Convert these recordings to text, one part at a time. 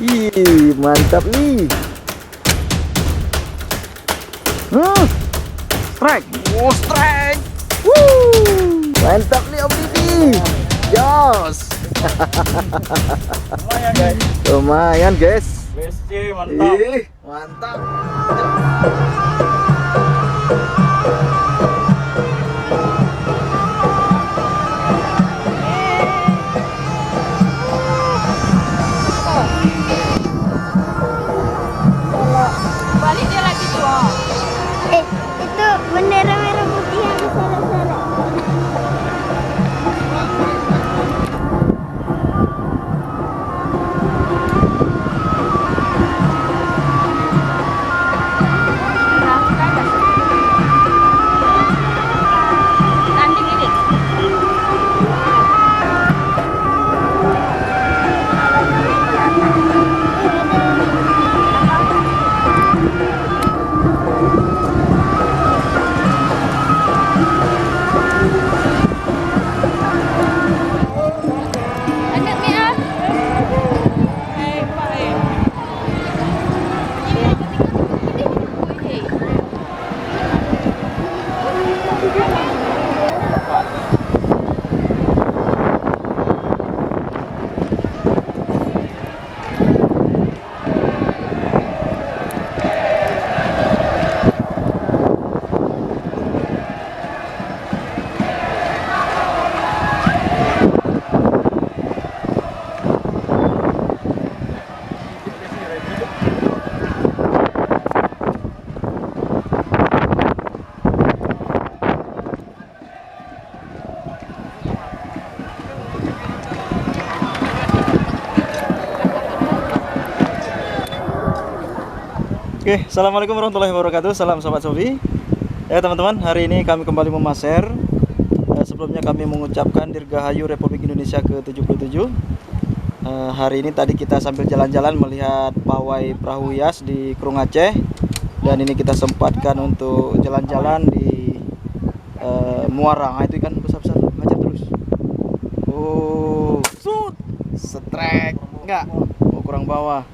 Ih, mantap nih. Strike. Oh, strike. Woo. Mantap nih Om Didi. Jos. Lumayan guys. Lumayan guys. BSC mantap. Ih, mantap. Balik dia lagi tuh. Itu bendera merah putih yang kesana-sana. Tanding ini. Ada ni ah. Oke, assalamualaikum warahmatullahi wabarakatuh. Salam sobat Sofi. Ya teman-teman, hari ini kami kembali memaser. Sebelumnya kami mengucapkan Dirgahayu Republik Indonesia ke-77. Hari ini tadi kita sambil jalan-jalan melihat pawai perahu hias di Krung Aceh. Dan ini kita sempatkan untuk jalan-jalan di Muara. Nah, itu ikan besar-besar, ngajar terus. Oh, shoot, strike, enggak? Oh, kurang bawah.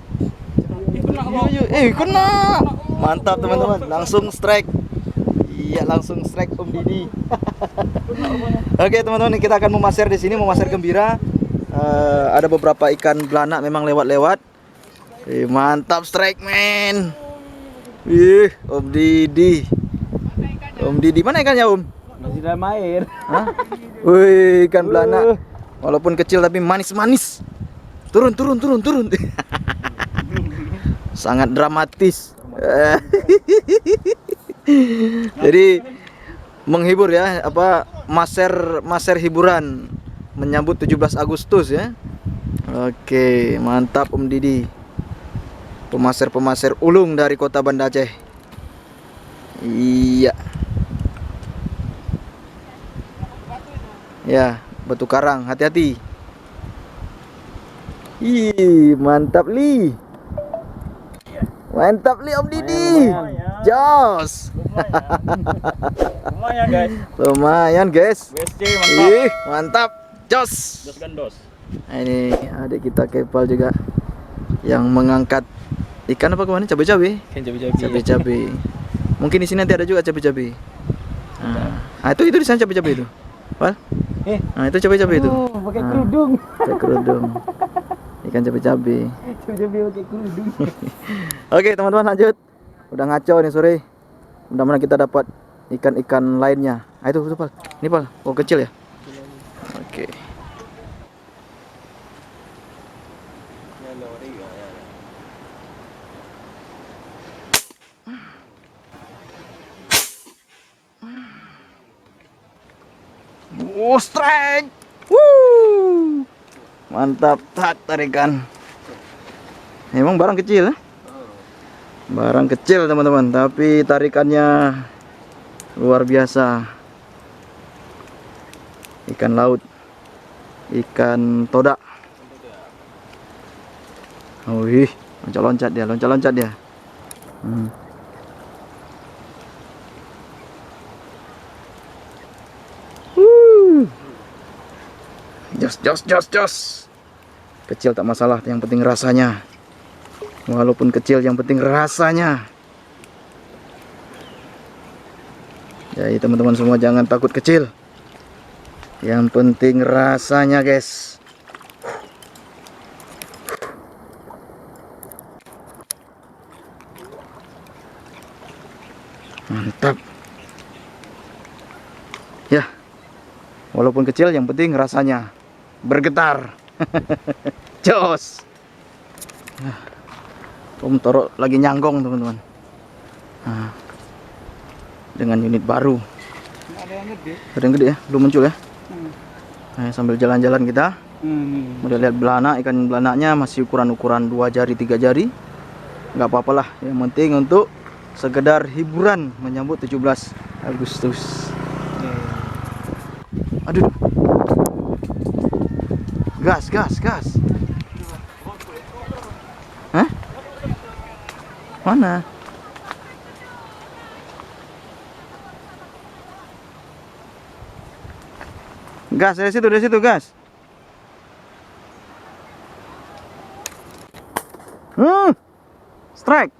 Kena. Mantap teman-teman, langsung strike. Iya, langsung strike Om Didi. Oke teman-teman, kita akan memaser di sini, memaser gembira. Ada beberapa ikan belanak memang lewat-lewat. Mantap strike man. Om Didi. Om Didi, mana ikannya Om? Masih dalam air. Hah? Wih, ikan belanak. Walaupun kecil tapi manis-manis. Turun. Sangat dramatis. Jadi menghibur ya, maser hiburan menyambut 17 Agustus ya. Oke, mantap Om Didi. Pemaser ulung dari Kota Banda Aceh. Iya. Ya, batu karang, hati-hati. Ih, mantap li. Mantap li Om Didi. Jos. Lumayan guys. Lumayan guys. BSC mantap. Ih, mantap. Jos. Dos gandos. Nah, ini adik kita Kepal juga yang mengangkat ikan apa kemana? Cabai-cabai. Ikan cabai-cabai. Cabai-cabai. Mungkin di sini nanti ada juga cabai-cabai. Nah, itu di sana cabai-cabai itu. Pal? Nah, itu cabai-cabai itu. Oh, pakai Nah, kerudung. pakai kerudung. Ikan cabai-cabai. Cabai-cabai pakai kerudung. Oke, teman-teman lanjut. Udah ngaco nih sore. Mudah-mudahan kita dapat ikan-ikan lainnya. Ah, itu Pal. Ini Pal, oh kecil ya. Oke. Oh, strike. Woo. Mantap, tarikan. Emang barang kecil, barang kecil teman-teman, tapi tarikannya luar biasa. Ikan laut, ikan todak. Wih, loncat-loncat dia. Jos. Kecil tak masalah, yang penting rasanya. Walaupun kecil yang penting rasanya. Jadi teman-teman semua jangan takut kecil. Yang penting rasanya, guys. Mantap. Ya. Walaupun kecil yang penting rasanya bergetar. Jos. Om Toro lagi nyanggong, teman-teman. Nah, dengan unit baru. Ada yang gede ya, belum muncul ya. Nah, sambil jalan-jalan kita, udah lihat belana, ikan belananya masih ukuran-ukuran 2 jari 3 jari. Nggak apa-apa lah, yang penting untuk sekedar hiburan menyambut 17 Agustus. Aduh, gas. Hah? Mana? Gas dari situ gas. Strike.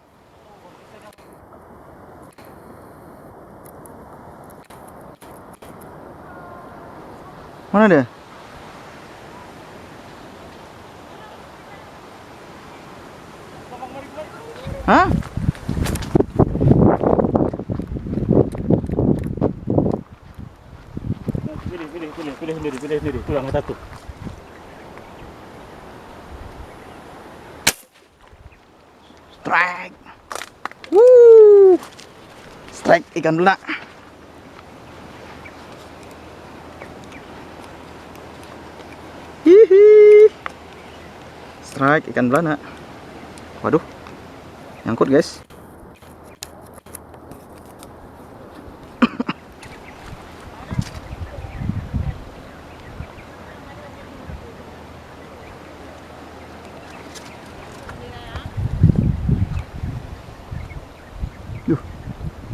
Mana dia? Hah? Pilih sendiri. Tulang satu. Strike. Woo. Strike ikan belana. Hihi. Strike ikan belana. Waduh. Nyangkut, guys.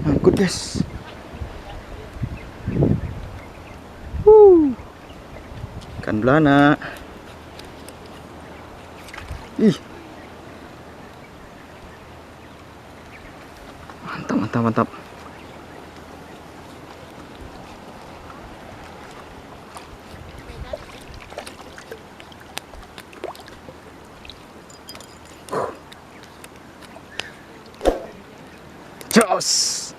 Nyangkut, guys. Ikan belana. Ih. Mantap. Jos.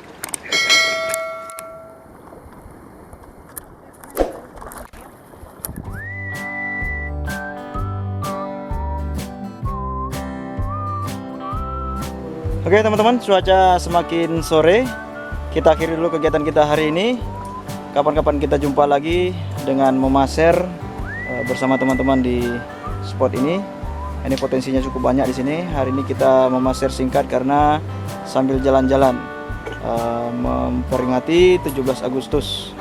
Oke teman-teman, cuaca semakin sore. Kita akhiri dulu kegiatan kita hari ini. Kapan-kapan kita jumpa lagi dengan memaser bersama teman-teman di spot ini. Ini potensinya cukup banyak di sini. Hari ini kita memaser singkat karena sambil jalan-jalan memperingati 17 Agustus.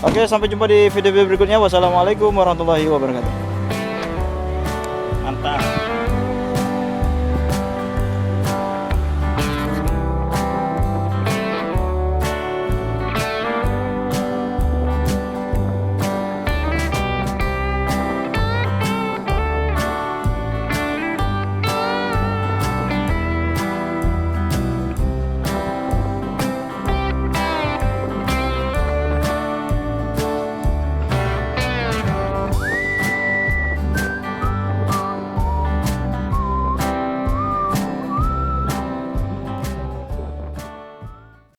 Oke, sampai jumpa di video berikutnya. Wassalamualaikum warahmatullahi wabarakatuh. Mantap.